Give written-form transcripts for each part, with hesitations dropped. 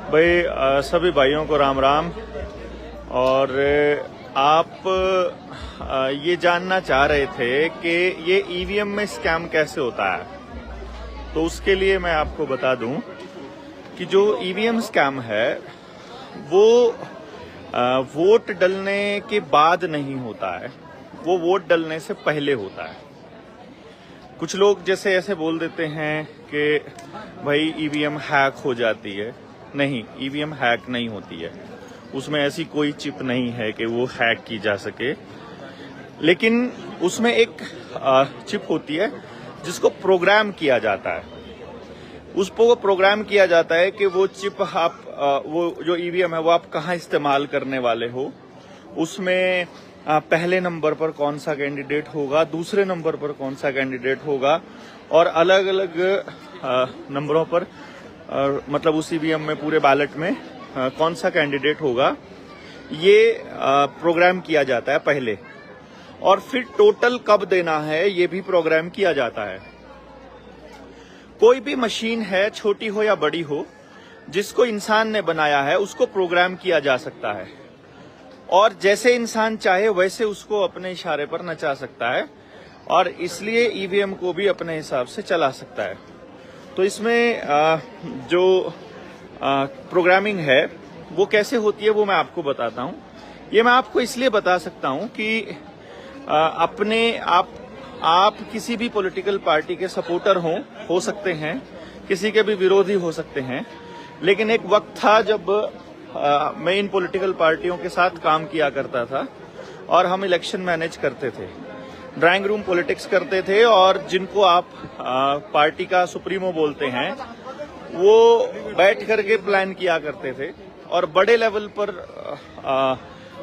भाई सभी भाइयों को राम राम। और आप ये जानना चाह रहे थे कि ये ईवीएम में स्कैम कैसे होता है, तो उसके लिए मैं आपको बता दूं कि जो ईवीएम स्कैम है वो वोट डलने के बाद नहीं होता है, वो वोट डलने से पहले होता है। कुछ लोग जैसे ऐसे बोल देते हैं कि भाई ईवीएम हैक हो जाती है। नहीं, ईवीएम हैक नहीं होती है, उसमें ऐसी कोई चिप नहीं है कि वो हैक की जा सके। लेकिन उसमें एक चिप होती है जिसको प्रोग्राम किया जाता है। उसको प्रोग्राम किया जाता है कि वो चिप आप वो जो ईवीएम है वो आप कहाँ इस्तेमाल करने वाले हो। उसमें पहले नंबर पर कौन सा कैंडिडेट होगा, दूसरे नंबर पर कौन सा कैंडिडेट होगा, और अलग अलग नंबरों पर मतलब उस ईवीएम में पूरे बैलेट में कौन सा कैंडिडेट होगा, ये प्रोग्राम किया जाता है पहले। और फिर टोटल कब देना है ये भी प्रोग्राम किया जाता है। कोई भी मशीन है, छोटी हो या बड़ी हो, जिसको इंसान ने बनाया है उसको प्रोग्राम किया जा सकता है, और जैसे इंसान चाहे वैसे उसको अपने इशारे पर नचा सकता है, और इसलिए ईवीएम को भी अपने हिसाब से चला सकता है। तो इसमें जो प्रोग्रामिंग है वो कैसे होती है वो मैं आपको बताता हूँ। ये मैं आपको इसलिए बता सकता हूँ कि अपने आप किसी भी पॉलिटिकल पार्टी के सपोर्टर हो सकते हैं, किसी के भी विरोधी हो सकते हैं। लेकिन एक वक्त था जब मैं इन पॉलिटिकल पार्टियों के साथ काम किया करता था और हम इलेक्शन मैनेज करते थे, ड्राइंग रूम पॉलिटिक्स करते थे, और जिनको आप पार्टी का सुप्रीमो बोलते हैं वो बैठ करके प्लान किया करते थे, और बड़े लेवल पर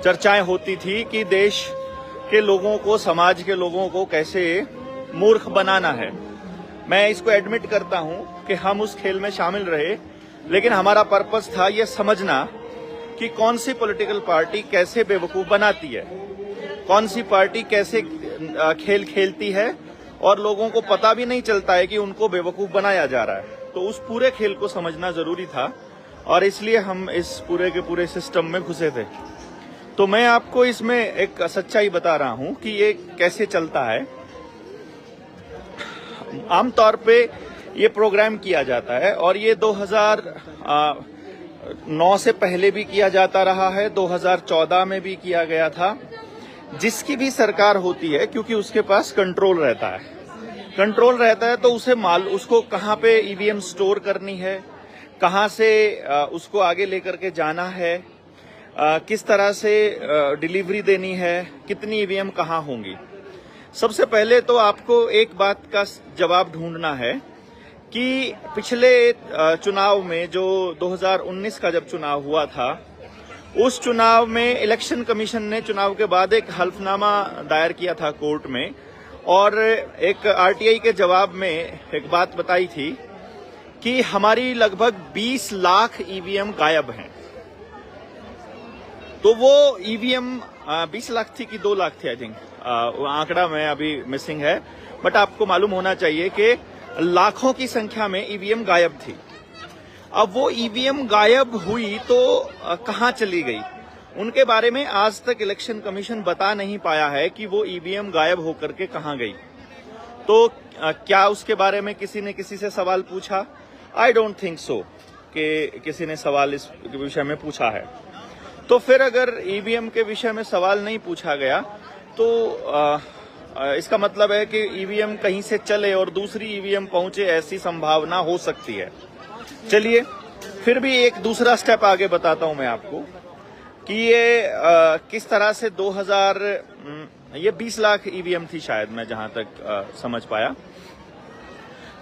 चर्चाएं होती थी कि देश के लोगों को, समाज के लोगों को कैसे मूर्ख बनाना है। मैं इसको एडमिट करता हूं कि हम उस खेल में शामिल रहे, लेकिन हमारा पर्पस था ये समझना कि कौन सी पॉलिटिकल पार्टी कैसे बेवकूफ बनाती है, कौन सी पार्टी कैसे खेल खेलती है, और लोगों को पता भी नहीं चलता है कि उनको बेवकूफ बनाया जा रहा है। तो उस पूरे खेल को समझना जरूरी था, और इसलिए हम इस पूरे के पूरे सिस्टम में घुसे थे। तो मैं आपको इसमें एक सच्चाई बता रहा हूं कि ये कैसे चलता है। आमतौर पे ये प्रोग्राम किया जाता है, और ये 2009 से पहले भी किया जाता रहा है, 2014 में भी किया गया था। जिसकी भी सरकार होती है, क्योंकि उसके पास कंट्रोल रहता है, तो उसको कहाँ पे ईवीएम स्टोर करनी है, कहाँ से उसको आगे लेकर के जाना है, किस तरह से डिलीवरी देनी है, कितनी ईवीएम कहाँ होंगी। सबसे पहले तो आपको एक बात का जवाब ढूंढना है कि पिछले चुनाव में, जो 2019 का जब चुनाव हुआ था, उस चुनाव में इलेक्शन कमीशन ने चुनाव के बाद एक हल्फनामा दायर किया था कोर्ट में, और एक आरटीआई के जवाब में एक बात बताई थी कि हमारी लगभग 20 लाख ईवीएम गायब हैं। तो वो ईवीएम 20 लाख थी कि 2 लाख थी, आई थिंक, आंकड़ा में अभी मिसिंग है, बट आपको मालूम होना चाहिए कि लाखों की संख्या में ईवीएम गायब थी। अब वो ईवीएम गायब हुई तो कहां चली गई, उनके बारे में आज तक इलेक्शन कमीशन बता नहीं पाया है कि वो ईवीएम गायब होकर के कहां गई। तो क्या उसके बारे में किसी ने किसी से सवाल पूछा? आई डोंट थिंक सो कि किसी ने सवाल इस विषय में पूछा है। तो फिर अगर ईवीएम के विषय में सवाल नहीं पूछा गया तो इसका मतलब है कि ईवीएम कहीं से चले और दूसरी ईवीएम पहुंचे, ऐसी संभावना हो सकती है। चलिए फिर भी एक दूसरा स्टेप आगे बताता हूं मैं आपको कि ये किस तरह से 20 लाख ईवीएम थी शायद, मैं जहां तक समझ पाया।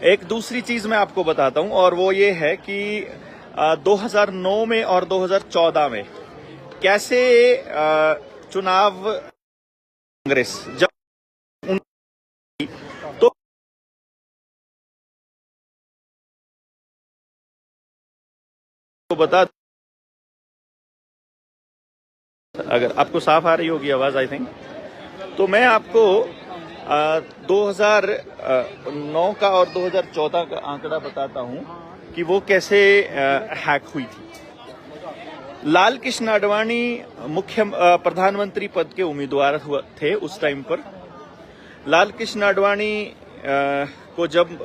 एक दूसरी चीज मैं आपको बताता हूं, और वो ये है कि 2009 में और 2014 में कैसे चुनाव कांग्रेस जब तो बता, अगर आपको साफ आ रही होगी आवाज, आई थिंक, तो मैं आपको 2009 का और 2014 का आंकड़ा बताता हूं कि वो कैसे हैक हुई थी। लाल कृष्ण आडवाणी प्रधानमंत्री पद के उम्मीदवार थे उस टाइम पर। लाल कृष्ण आडवाणी को जब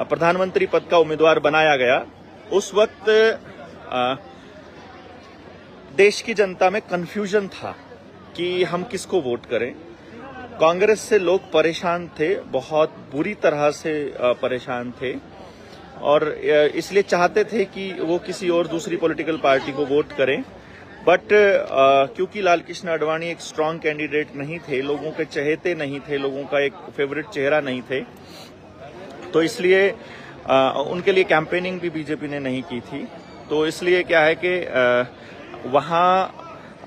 प्रधानमंत्री पद का उम्मीदवार बनाया गया, उस वक्त देश की जनता में कंफ्यूजन था कि हम किसको वोट करें। कांग्रेस से लोग परेशान थे, बहुत बुरी तरह से परेशान थे, और इसलिए चाहते थे कि वो किसी और दूसरी पॉलिटिकल पार्टी को वोट करें। बट क्योंकि लाल कृष्ण आडवाणी एक स्ट्रांग कैंडिडेट नहीं थे, लोगों के चहेते नहीं थे, लोगों का एक फेवरेट चेहरा नहीं थे, तो इसलिए उनके लिए कैंपेनिंग भी बीजेपी ने नहीं की थी। तो इसलिए क्या है कि वहाँ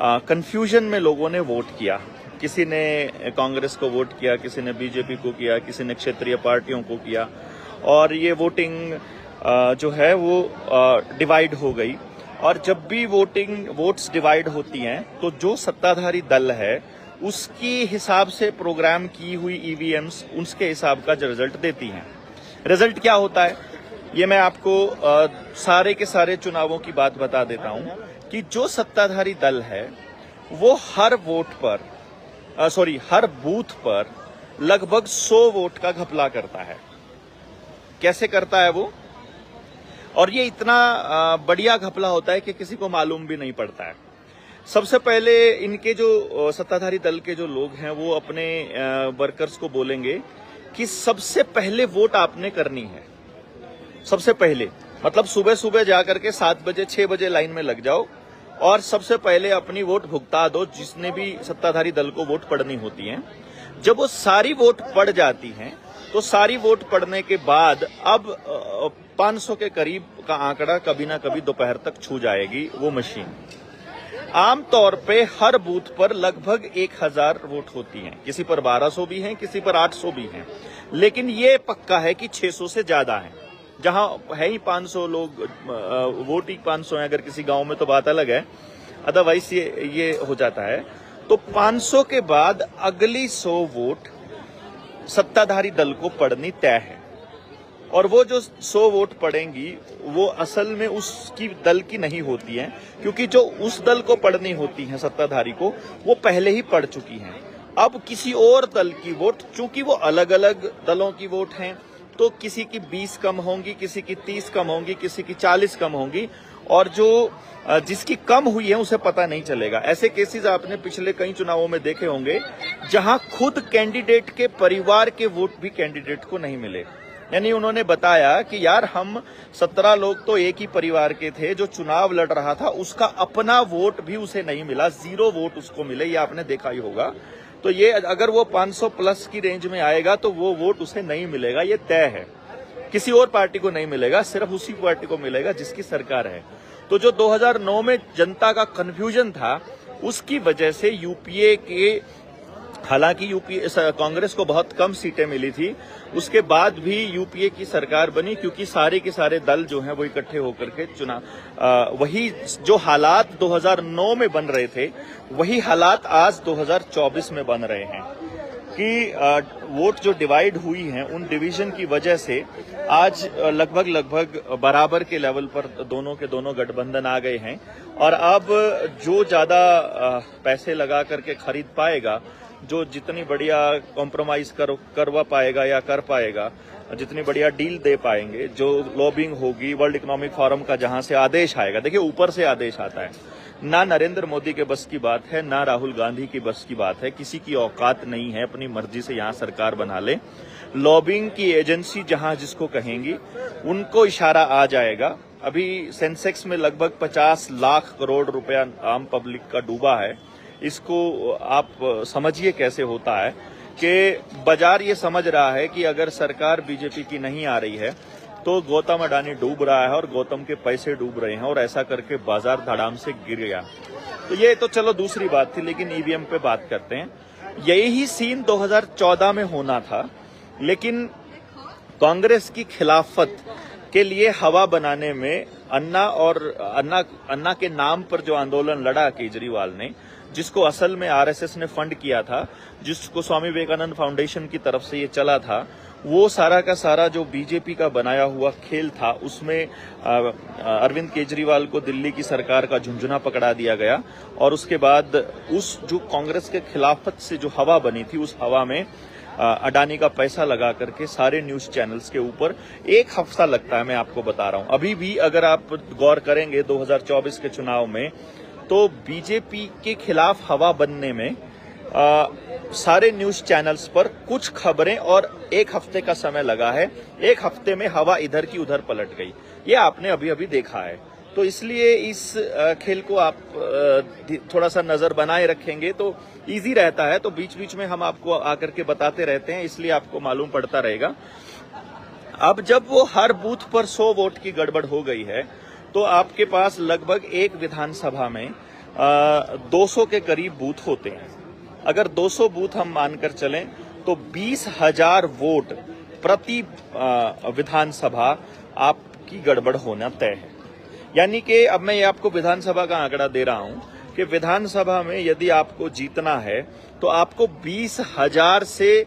कंफ्यूजन में लोगों ने वोट किया। किसी ने कांग्रेस को वोट किया, किसी ने बीजेपी को किया, किसी ने क्षेत्रीय पार्टियों को किया, और ये वोटिंग जो है वो डिवाइड हो गई। और जब भी वोट्स डिवाइड होती हैं तो जो सत्ताधारी दल है उसकी हिसाब से प्रोग्राम की हुई ईवीएम्स उसके हिसाब का रिजल्ट देती हैं। रिजल्ट क्या होता है ये मैं आपको सारे के सारे चुनावों की बात बता देता हूं कि जो सत्ताधारी दल है वो हर बूथ पर लगभग 100 वोट का घपला करता है। कैसे करता है वो? और ये इतना बढ़िया घपला होता है कि किसी को मालूम भी नहीं पड़ता है। सबसे पहले इनके जो सत्ताधारी दल के जो लोग हैं वो अपने वर्कर्स को बोलेंगे कि सबसे पहले वोट आपने करनी है। सबसे पहले मतलब सुबह सुबह जाकर के 7 बजे 6 बजे लाइन में लग जाओ और सबसे पहले अपनी वोट भुगता दो, जिसने भी सत्ताधारी दल को वोट पड़नी होती है। जब वो सारी वोट पड़ जाती हैं तो सारी वोट पड़ने के बाद अब 500 के करीब का आंकड़ा कभी ना कभी दोपहर तक छू जाएगी वो मशीन। आमतौर पे हर बूथ पर लगभग 1000 वोट होती हैं, किसी पर 1200 भी हैं, किसी पर 800 भी हैं, लेकिन ये पक्का है कि 600 से ज्यादा है। जहां है ही 500 लोग, वोट ही 500 है, अगर किसी गांव में तो बात अलग है, अदरवाइज ये हो जाता है। तो 500 के बाद अगली 100 वोट सत्ताधारी दल को पड़नी तय है, और वो जो 100 वोट पड़ेंगी वो असल में उसकी दल की नहीं होती हैं, क्योंकि जो उस दल को पड़नी होती हैं सत्ताधारी को वो पहले ही पड़ चुकी हैं। अब किसी और दल की वोट, चूंकि वो अलग अलग दलों की वोट हैं, तो किसी की 20 कम होंगी, किसी की 30 कम होंगी, किसी की 40 कम होंगी, और जो जिसकी कम हुई है उसे पता नहीं चलेगा। ऐसे केसेस आपने पिछले कई चुनावों में देखे होंगे जहां खुद कैंडिडेट के परिवार के वोट भी कैंडिडेट को नहीं मिले। यानी उन्होंने बताया कि यार हम 17 लोग तो एक ही परिवार के थे, जो चुनाव लड़ रहा था उसका अपना वोट भी उसे नहीं मिला, 0 वोट उसको मिले, ये आपने देखा ही होगा। तो ये अगर वो 500 प्लस की रेंज में आएगा तो वो वोट उसे नहीं मिलेगा, ये तय है। किसी और पार्टी को नहीं मिलेगा, सिर्फ उसी पार्टी को मिलेगा जिसकी सरकार है। तो जो 2009 में जनता का कंफ्यूजन था उसकी वजह से यूपीए के, हालांकि यूपीए कांग्रेस को बहुत कम सीटें मिली थी, उसके बाद भी यूपीए की सरकार बनी, क्योंकि सारे के सारे दल जो हैं वो इकट्ठे होकर के वही जो हालात 2009 में बन रहे थे वही हालात आज 2024 में बन रहे हैं कि वोट जो डिवाइड हुई हैं उन डिवीजन की वजह से आज लगभग बराबर के लेवल पर दोनों के दोनों गठबंधन आ गए हैं। और अब जो ज्यादा पैसे लगा करके खरीद पाएगा, जो जितनी बढ़िया कॉम्प्रोमाइज करवा पाएगा या कर पाएगा, जितनी बढ़िया डील दे पाएंगे, जो लॉबिंग होगी, वर्ल्ड इकोनॉमिक फोरम का जहां से आदेश आएगा, देखिए ऊपर से आदेश आता है, ना नरेंद्र मोदी के बस की बात है, ना राहुल गांधी की बस की बात है, किसी की औकात नहीं है अपनी मर्जी से यहां सरकार बना ले। लॉबिंग की एजेंसी जहां जिसको कहेंगी उनको इशारा आ जाएगा। अभी सेंसेक्स में लगभग 50 लाख करोड़ रुपया आम पब्लिक का डूबा है। इसको आप समझिए कैसे होता है कि बाजार ये समझ रहा है कि अगर सरकार बीजेपी की नहीं आ रही है तो गौतम अडानी डूब रहा है और गौतम के पैसे डूब रहे हैं, और ऐसा करके बाजार धड़ाम से गिर गया। तो ये तो चलो दूसरी बात थी, लेकिन ईवीएम पे बात करते हैं। यही सीन 2014 में होना था, लेकिन कांग्रेस की खिलाफत के लिए हवा बनाने में अन्ना के नाम पर जो आंदोलन लड़ा केजरीवाल ने, जिसको असल में आरएसएस ने फंड किया था, जिसको स्वामी विवेकानंद फाउंडेशन की तरफ से ये चला था, वो सारा का सारा जो बीजेपी का बनाया हुआ खेल था, उसमें अरविंद केजरीवाल को दिल्ली की सरकार का झुंझुना पकड़ा दिया गया और उसके बाद उस जो कांग्रेस के खिलाफत से जो हवा बनी थी, उस हवा में अडानी का पैसा लगा करके सारे न्यूज चैनल्स के ऊपर एक हफ्ता लगता है, मैं आपको बता रहा हूं। अभी भी अगर आप गौर करेंगे 2024 के चुनाव में, तो बीजेपी के खिलाफ हवा बनने में सारे न्यूज चैनल्स पर कुछ खबरें और एक हफ्ते का समय लगा है। एक हफ्ते में हवा इधर की उधर पलट गई, ये आपने अभी अभी देखा है। तो इसलिए इस खेल को आप थोड़ा सा नजर बनाए रखेंगे तो इजी रहता है। तो बीच बीच में हम आपको आकर के बताते रहते हैं, इसलिए आपको मालूम पड़ता रहेगा। अब जब वो हर बूथ पर 100 वोट की गड़बड़ हो गई है, तो आपके पास लगभग एक विधानसभा में 200 के करीब बूथ होते हैं। अगर 200 बूथ हम मानकर चलें तो 20,000 वोट प्रति विधानसभा आपकी गड़बड़ होना तय है। यानी कि अब मैं ये आपको विधानसभा का आंकड़ा दे रहा हूं कि विधानसभा में यदि आपको जीतना है तो आपको 20,000 से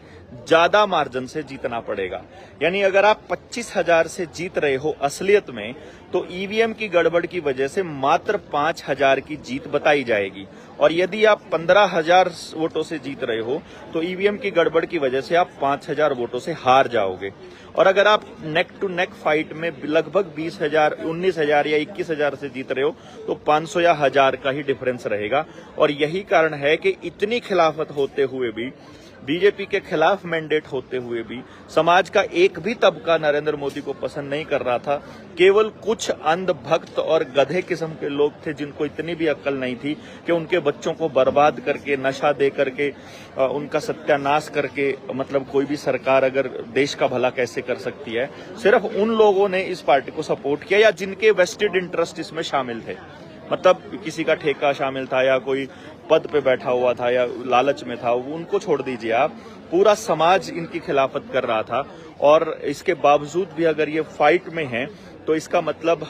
ज्यादा मार्जिन से जीतना पड़ेगा। यानी अगर आप 25,000 से जीत रहे हो असलियत में, तो ईवीएम की गड़बड़ की वजह से मात्र 5,000 की जीत बताई जाएगी। और यदि आप 15,000 वोटों से जीत रहे हो तो ईवीएम की गड़बड़ की वजह से आप 5,000 वोटों से हार जाओगे। और अगर आप नेक टू नेक फाइट में लगभग 20,000, 19,000 या 21,000 से जीत रहे हो तो 500 या 1,000 का ही डिफरेंस रहेगा। और यही कारण है कि इतनी खिलाफत होते हुए भी, बीजेपी के खिलाफ मैंडेट होते हुए भी, समाज का एक भी तबका नरेंद्र मोदी को पसंद नहीं कर रहा था। केवल कुछ अंधभक्त और गधे किस्म के लोग थे जिनको इतनी भी अक्ल नहीं थी कि उनके बच्चों को बर्बाद करके, नशा दे करके, उनका सत्यानाश करके, मतलब कोई भी सरकार अगर देश का भला कैसे कर सकती है। सिर्फ उन लोगों ने इस पार्टी को सपोर्ट किया या जिनके वेस्टेड इंटरेस्ट इसमें शामिल थे। मतलब किसी का ठेका शामिल था या कोई पद पे बैठा हुआ था या लालच में था, उनको छोड़ दीजिए आप। पूरा समाज इनकी खिलाफत कर रहा था और इसके बावजूद भी अगर ये फाइट में है तो इसका मतलब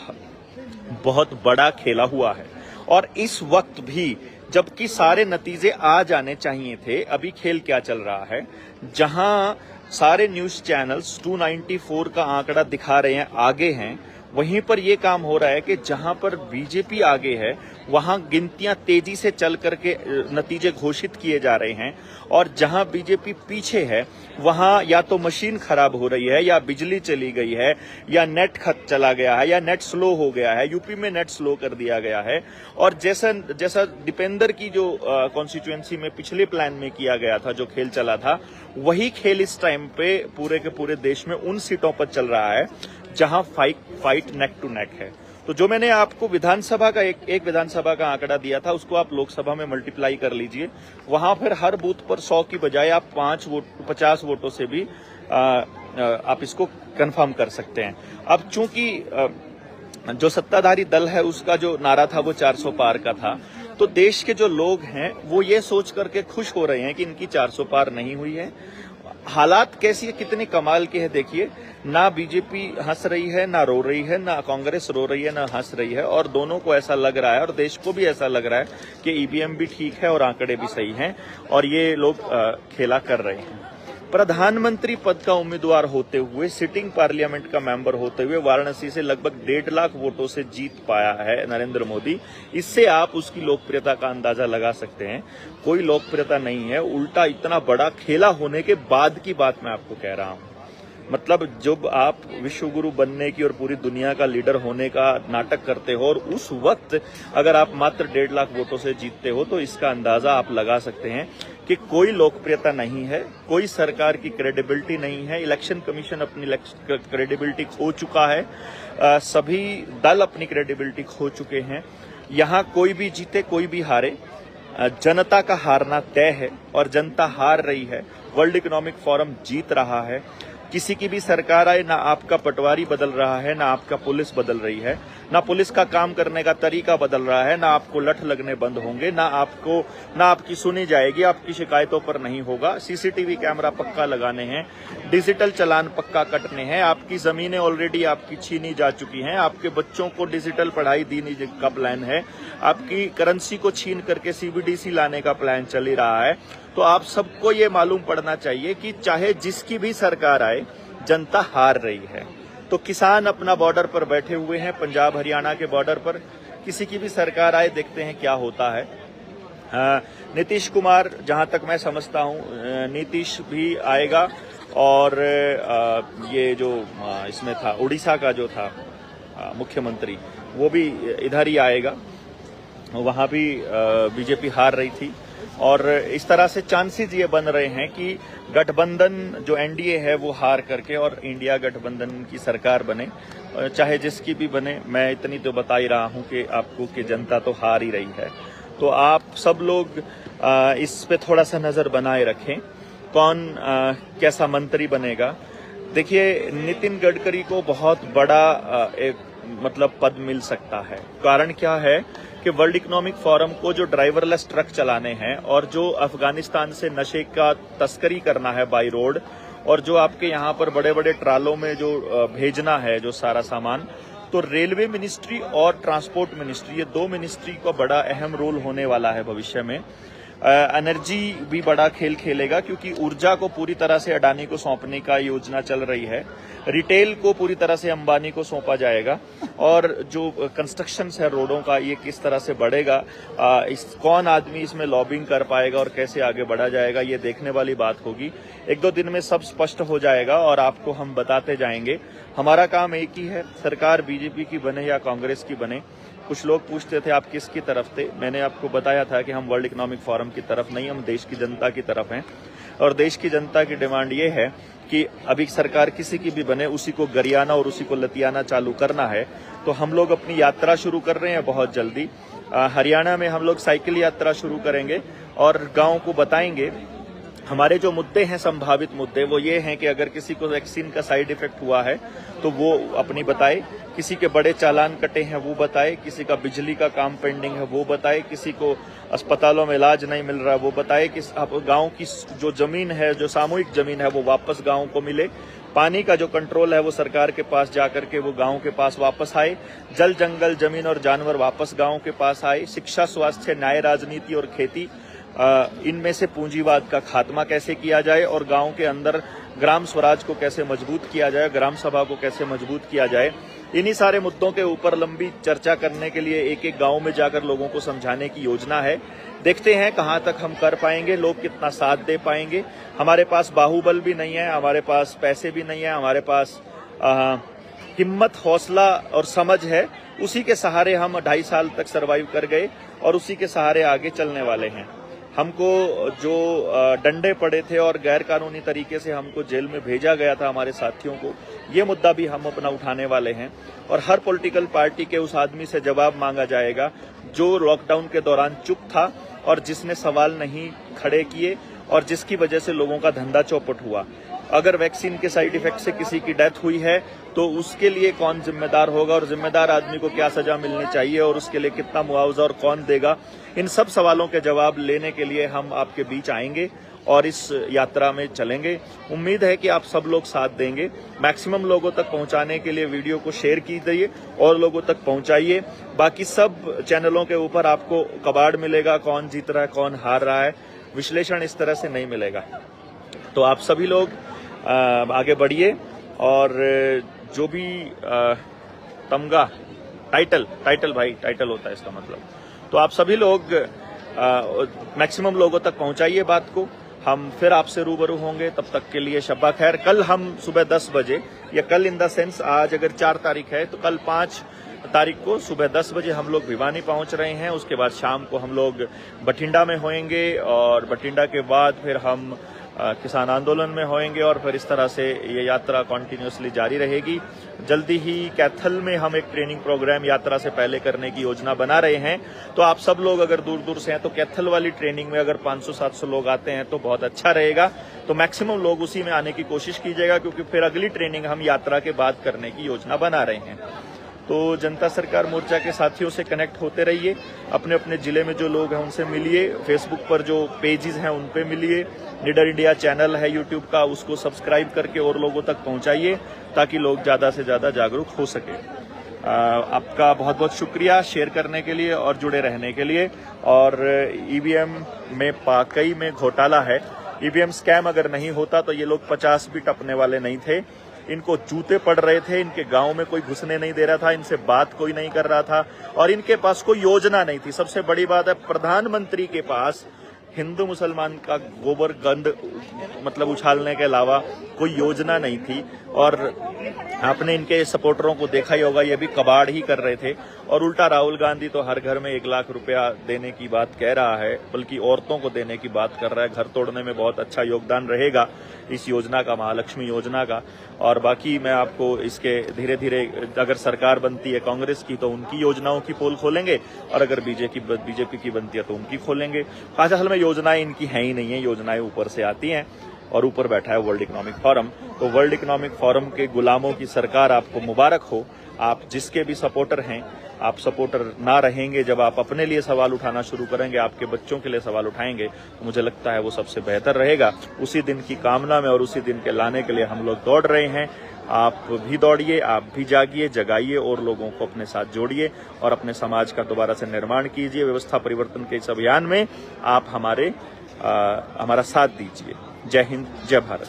बहुत बड़ा खेला हुआ है। और इस वक्त भी जबकि सारे नतीजे आ जाने चाहिए थे, अभी खेल क्या चल रहा है, जहां सारे न्यूज चैनल्स 294 का आंकड़ा दिखा रहे हैं, आगे हैं, वहीं पर यह काम हो रहा है कि जहां पर बीजेपी आगे है वहां गिनतियां तेजी से चल करके नतीजे घोषित किए जा रहे हैं। और जहां बीजेपी पीछे है वहां या तो मशीन खराब हो रही है, या बिजली चली गई है, या नेट खत चला गया है, या नेट स्लो हो गया है। यूपी में नेट स्लो कर दिया गया है। और जैसा दीपेंद्र की जो कॉन्स्टिट्यूएंसी में पिछले प्लान में किया गया था, जो खेल चला था, वही खेल इस टाइम पे पूरे के पूरे देश में उन सीटों पर चल रहा है जहां फाइट नेक टू नेक है। तो जो मैंने आपको विधानसभा का एक विधानसभा का आंकड़ा दिया था, उसको आप लोकसभा में मल्टीप्लाई कर लीजिए। वहां फिर हर बूथ पर 100 की बजाय आप 50 वोटों से भी आप इसको कंफर्म कर सकते हैं। अब चूंकि जो सत्ताधारी दल है उसका जो नारा था वो 400 पार का था, तो देश के जो लोग हैं वो ये सोच करके खुश हो रहे हैं कि इनकी 400 पार नहीं हुई है। हालात कैसी है, कितनी कमाल की है देखिए। ना बीजेपी हंस रही है, ना रो रही है, ना कांग्रेस रो रही है, ना हंस रही है। और दोनों को ऐसा लग रहा है और देश को भी ऐसा लग रहा है कि ईवीएम भी ठीक है और आंकड़े भी सही हैं और ये लोग खेला कर रहे हैं। प्रधानमंत्री पद का उम्मीदवार होते हुए, सिटिंग पार्लियामेंट का मेंबर होते हुए वाराणसी से लगभग 1.5 लाख वोटों से जीत पाया है नरेंद्र मोदी। इससे आप उसकी लोकप्रियता का अंदाजा लगा सकते हैं। कोई लोकप्रियता नहीं है, उल्टा इतना बड़ा खेला होने के बाद की बात मैं आपको कह रहा हूं। मतलब जब आप विश्व गुरु बनने की और पूरी दुनिया का लीडर होने का नाटक करते हो और उस वक्त अगर आप मात्र 1.5 लाख वोटों से जीतते हो, तो इसका अंदाजा आप लगा सकते हैं कि कोई लोकप्रियता नहीं है, कोई सरकार की क्रेडिबिलिटी नहीं है। इलेक्शन कमीशन अपनी क्रेडिबिलिटी खो चुका है, सभी दल अपनी क्रेडिबिलिटी खो चुके हैं। यहाँ कोई भी जीते कोई भी हारे, जनता का हारना तय है और जनता हार रही है। वर्ल्ड इकोनॉमिक फोरम जीत रहा है। किसी की भी सरकार आए, ना आपका पटवारी बदल रहा है, ना आपका पुलिस बदल रही है, ना पुलिस का काम करने का तरीका बदल रहा है, ना आपको लठ लगने बंद होंगे, ना आपकी सुनी जाएगी, आपकी शिकायतों पर नहीं होगा। सीसीटीवी कैमरा पक्का लगाने हैं, डिजिटल चालान पक्का कटने हैं। आपकी जमीनें ऑलरेडी आपकी छीनी जा चुकी हैं। आपके बच्चों को डिजिटल पढ़ाई देने का प्लान है। आपकी करेंसी को छीन करके सीबीडीसी लाने का प्लान चल ही रहा है। तो आप सबको ये मालूम पड़ना चाहिए कि चाहे जिसकी भी सरकार आए, जनता हार रही है। तो किसान अपना बॉर्डर पर बैठे हुए हैं, पंजाब हरियाणा के बॉर्डर पर, किसी की भी सरकार आए, देखते हैं क्या होता है। नीतीश कुमार, जहां तक मैं समझता हूं, नीतीश भी आएगा, और ये जो इसमें था उड़ीसा का जो था मुख्यमंत्री, वो भी इधर ही आएगा। वहां भी बीजेपी हार रही थी, और इस तरह से चांसेस ये बन रहे हैं कि गठबंधन जो एनडीए है वो हार करके और इंडिया गठबंधन की सरकार बने। चाहे जिसकी भी बने, मैं इतनी तो बता ही रहा हूं कि आपको कि जनता तो हार ही रही है। तो आप सब लोग इस पे थोड़ा सा नजर बनाए रखें, कौन कैसा मंत्री बनेगा। देखिए, नितिन गडकरी को बहुत बड़ा एक मतलब पद मिल सकता है। कारण क्या है कि वर्ल्ड इकोनॉमिक फोरम को जो ड्राइवरलेस ट्रक चलाने हैं, और जो अफगानिस्तान से नशे का तस्करी करना है बाई रोड, और जो आपके यहाँ पर बड़े बड़े ट्रालों में जो भेजना है जो सारा सामान, तो रेलवे मिनिस्ट्री और ट्रांसपोर्ट मिनिस्ट्री, ये दो मिनिस्ट्री का बड़ा अहम रोल होने वाला है भविष्य में। एनर्जी भी बड़ा खेल खेलेगा, क्योंकि ऊर्जा को पूरी तरह से अडानी को सौंपने का योजना चल रही है। रिटेल को पूरी तरह से अंबानी को सौंपा जाएगा, और जो कंस्ट्रक्शन है रोडों का, ये किस तरह से बढ़ेगा, कौन आदमी इसमें लॉबिंग कर पाएगा और कैसे आगे बढ़ा जाएगा, ये देखने वाली बात होगी। एक दो दिन में सब स्पष्ट हो जाएगा और आपको हम बताते जाएंगे। हमारा काम एक ही है, सरकार बीजेपी की बने या कांग्रेस की बने। कुछ लोग पूछते थे आप किसकी तरफ थे, मैंने आपको बताया था कि हम वर्ल्ड इकोनॉमिक फोरम की तरफ नहीं, हम देश की जनता की तरफ हैं। और देश की जनता की डिमांड ये है कि अभी सरकार किसी की भी बने, उसी को गरियाना और उसी को लतियाना चालू करना है। तो हम लोग अपनी यात्रा शुरू कर रहे हैं बहुत जल्दी। हरियाणा में हम लोग साइकिल यात्रा शुरू करेंगे और गाँव को बताएंगे। हमारे जो मुद्दे हैं, संभावित मुद्दे, वो ये हैं कि अगर किसी को वैक्सीन का साइड इफेक्ट हुआ है तो वो अपनी बताए, किसी के बड़े चालान कटे हैं वो बताए, किसी का बिजली का काम पेंडिंग है वो बताए, किसी को अस्पतालों में इलाज नहीं मिल रहा वो बताए, कि गांव की जो जमीन है, जो सामूहिक जमीन है, वो वापस गांव को मिले। पानी का जो कंट्रोल है वो सरकार के पास जाकर के वो गांव के पास वापस आए। जल जंगल जमीन और जानवर वापस गांव के पास आए। शिक्षा, स्वास्थ्य, न्याय, राजनीति और खेती, इनमें से पूंजीवाद का खात्मा कैसे किया जाए, और गांव के अंदर ग्राम स्वराज को कैसे मजबूत किया जाए, ग्राम सभा को कैसे मजबूत किया जाए। इन्हीं सारे मुद्दों के ऊपर लंबी चर्चा करने के लिए एक एक गांव में जाकर लोगों को समझाने की योजना है। देखते हैं कहां तक हम कर पाएंगे, लोग कितना साथ दे पाएंगे। हमारे पास बाहुबल भी नहीं है, हमारे पास पैसे भी नहीं है, हमारे पास हिम्मत, हौसला और समझ है। उसी के सहारे हम 2.5 साल तक सरवाइव कर गए और उसी के सहारे आगे चलने वाले हैं। हमको जो डंडे पड़े थे और गैर कानूनी तरीके से हमको जेल में भेजा गया था हमारे साथियों को, ये मुद्दा भी हम अपना उठाने वाले हैं। और हर पॉलिटिकल पार्टी के उस आदमी से जवाब मांगा जाएगा जो लॉकडाउन के दौरान चुप था और जिसने सवाल नहीं खड़े किए और जिसकी वजह से लोगों का धंधा चौपट हुआ। अगर वैक्सीन के साइड इफेक्ट से किसी की डेथ हुई है तो उसके लिए कौन जिम्मेदार होगा, और जिम्मेदार आदमी को क्या सजा मिलनी चाहिए, और उसके लिए कितना मुआवजा और कौन देगा। इन सब सवालों के जवाब लेने के लिए हम आपके बीच आएंगे और इस यात्रा में चलेंगे। उम्मीद है कि आप सब लोग साथ देंगे। मैक्सिमम लोगों तक पहुंचाने के लिए वीडियो को शेयर कीजिए और लोगों तक पहुंचाइए। बाकी सब चैनलों के ऊपर आपको कबाड़ मिलेगा, कौन जीत रहा है, कौन हार रहा है, विश्लेषण इस तरह से नहीं मिलेगा। तो आप सभी लोग आगे बढ़िए, और जो भी तमगा, टाइटल भाई, टाइटल होता है इसका मतलब, तो आप सभी लोग मैक्सिमम लोगों तक पहुंचाइए बात को। हम फिर आपसे रूबरू होंगे, तब तक के लिए शब्बा खैर। कल हम सुबह 10 बजे, या कल इन द सेंस आज अगर 4 तारीख है तो कल 5 तारीख को सुबह 10 बजे हम लोग भिवानी पहुंच रहे हैं। उसके बाद शाम को हम लोग बठिंडा में होएंगे, और बठिंडा के बाद फिर हम किसान आंदोलन में होएंगे, और फिर इस तरह से ये यात्रा कॉन्टिन्यूसली जारी रहेगी। जल्दी ही कैथल में हम एक ट्रेनिंग प्रोग्राम यात्रा से पहले करने की योजना बना रहे हैं। तो आप सब लोग अगर दूर दूर से हैं तो कैथल वाली ट्रेनिंग में अगर 500-700 लोग आते हैं तो बहुत अच्छा रहेगा। तो मैक्सिमम लोग उसी में आने की कोशिश कीजिएगा, क्योंकि फिर अगली ट्रेनिंग हम यात्रा के बाद करने की योजना बना रहे हैं। तो जनता सरकार मोर्चा के साथियों से कनेक्ट होते रहिए। अपने अपने जिले में जो लोग हैं उनसे मिलिए। फेसबुक पर जो पेजेस हैं उन पे मिलिए। निडर इंडिया चैनल है यूट्यूब का, उसको सब्सक्राइब करके और लोगों तक पहुंचाइए ताकि लोग ज्यादा से ज्यादा जागरूक हो सके। आपका बहुत बहुत शुक्रिया शेयर करने के लिए और जुड़े रहने के लिए। और ईवीएम में वाकई में घोटाला है। ईवीएम स्कैम अगर नहीं होता तो ये लोग 50 भी टपने वाले नहीं थे। इनको जूते पड़ रहे थे, इनके गांव में कोई घुसने नहीं दे रहा था, इनसे बात कोई नहीं कर रहा था और इनके पास कोई योजना नहीं थी। सबसे बड़ी बात है, प्रधानमंत्री के पास हिंदू मुसलमान का गोबर गंद मतलब उछालने के अलावा कोई योजना नहीं थी। और आपने इनके सपोर्टरों को देखा ही होगा, ये भी कबाड़ ही कर रहे थे। और उल्टा राहुल गांधी तो हर घर में 1 लाख रुपया देने की बात कह रहा है, बल्कि औरतों को देने की बात कर रहा है। घर तोड़ने में बहुत अच्छा योगदान रहेगा इस योजना का, महालक्ष्मी योजना का। और बाकी मैं आपको इसके धीरे धीरे, अगर सरकार बनती है कांग्रेस की तो उनकी योजनाओं की पोल खोलेंगे, और अगर बीजेपी की बनती है तो उनकी खोलेंगे। असल में योजनाएं इनकी है ही नहीं है, योजनाएं ऊपर से आती हैं और ऊपर बैठा है वर्ल्ड इकोनॉमिक फोरम। तो वर्ल्ड इकोनॉमिक फोरम के गुलामों की सरकार आपको मुबारक हो। आप जिसके भी सपोर्टर हैं, आप सपोर्टर ना रहेंगे, जब आप अपने लिए सवाल उठाना शुरू करेंगे, आपके बच्चों के लिए सवाल उठाएंगे, तो मुझे लगता है वो सबसे बेहतर रहेगा। उसी दिन की कामना में और उसी दिन के लाने के लिए हम लोग दौड़ रहे हैं। आप भी दौड़िए, आप भी जागिए, जगाइए और लोगों को अपने साथ जोड़िए और अपने समाज का दोबारा से निर्माण कीजिए। व्यवस्था परिवर्तन के इस अभियान में आप हमारा साथ दीजिए। जय हिंद, जय भारत।